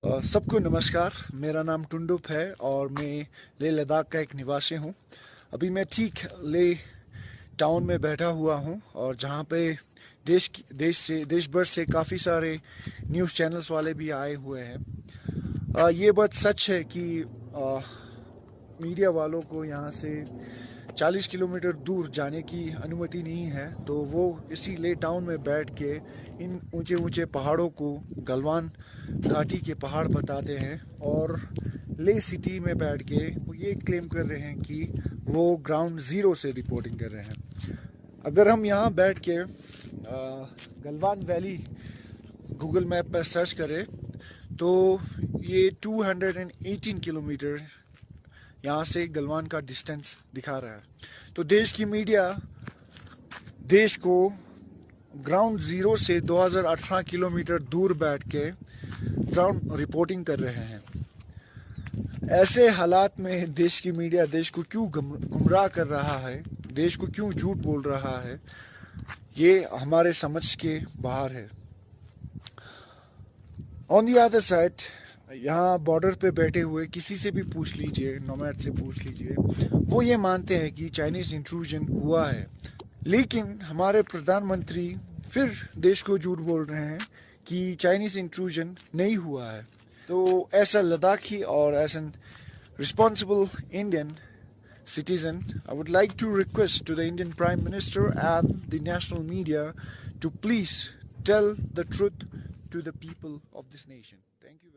सबको नमस्कार। मेरा नाम टुंडुप है और मैं लेह लद्दाख का एक निवासी हूँ। अभी मैं ठीक लेह टाउन में बैठा हुआ हूँ और जहाँ पे देश भर से काफ़ी सारे न्यूज़ चैनल्स वाले भी आए हुए हैं। ये बात सच है कि मीडिया वालों को यहाँ से 40 किलोमीटर दूर जाने की अनुमति नहीं है, तो वो इसी ले टाउन में बैठ के इन ऊंचे ऊंचे पहाड़ों को गलवान घाटी के पहाड़ बताते हैं और ले सिटी में बैठ के वो ये क्लेम कर रहे हैं कि वो ग्राउंड ज़ीरो से रिपोर्टिंग कर रहे हैं। अगर हम यहाँ बैठ के गलवान वैली गूगल मैप पर सर्च करें तो ये 218 किलोमीटर यहाँ से गलवान का डिस्टेंस दिखा रहा है। तो देश की मीडिया देश को ग्राउंड ज़ीरो से 2018 किलोमीटर दूर बैठ के ग्राउंड रिपोर्टिंग कर रहे हैं। ऐसे हालात में देश की मीडिया देश को क्यों गुमराह कर रहा है, देश को क्यों झूठ बोल रहा है, ये हमारे समझ के बाहर है। ऑन द अदर साइड, यहाँ बॉर्डर पे बैठे हुए किसी से भी पूछ लीजिए, नोमैड से पूछ लीजिए, वो ये मानते हैं कि चाइनीज़ इंट्रूजन हुआ है। लेकिन हमारे प्रधानमंत्री फिर देश को झूठ बोल रहे हैं कि चाइनीज़ इंट्रूजन नहीं हुआ है। तो ऐसा लद्दाखी और as an responsible Indian citizen, I would like to request to the Indian Prime Minister and the national media to please tell the truth to the people of this nation. Thank you very much.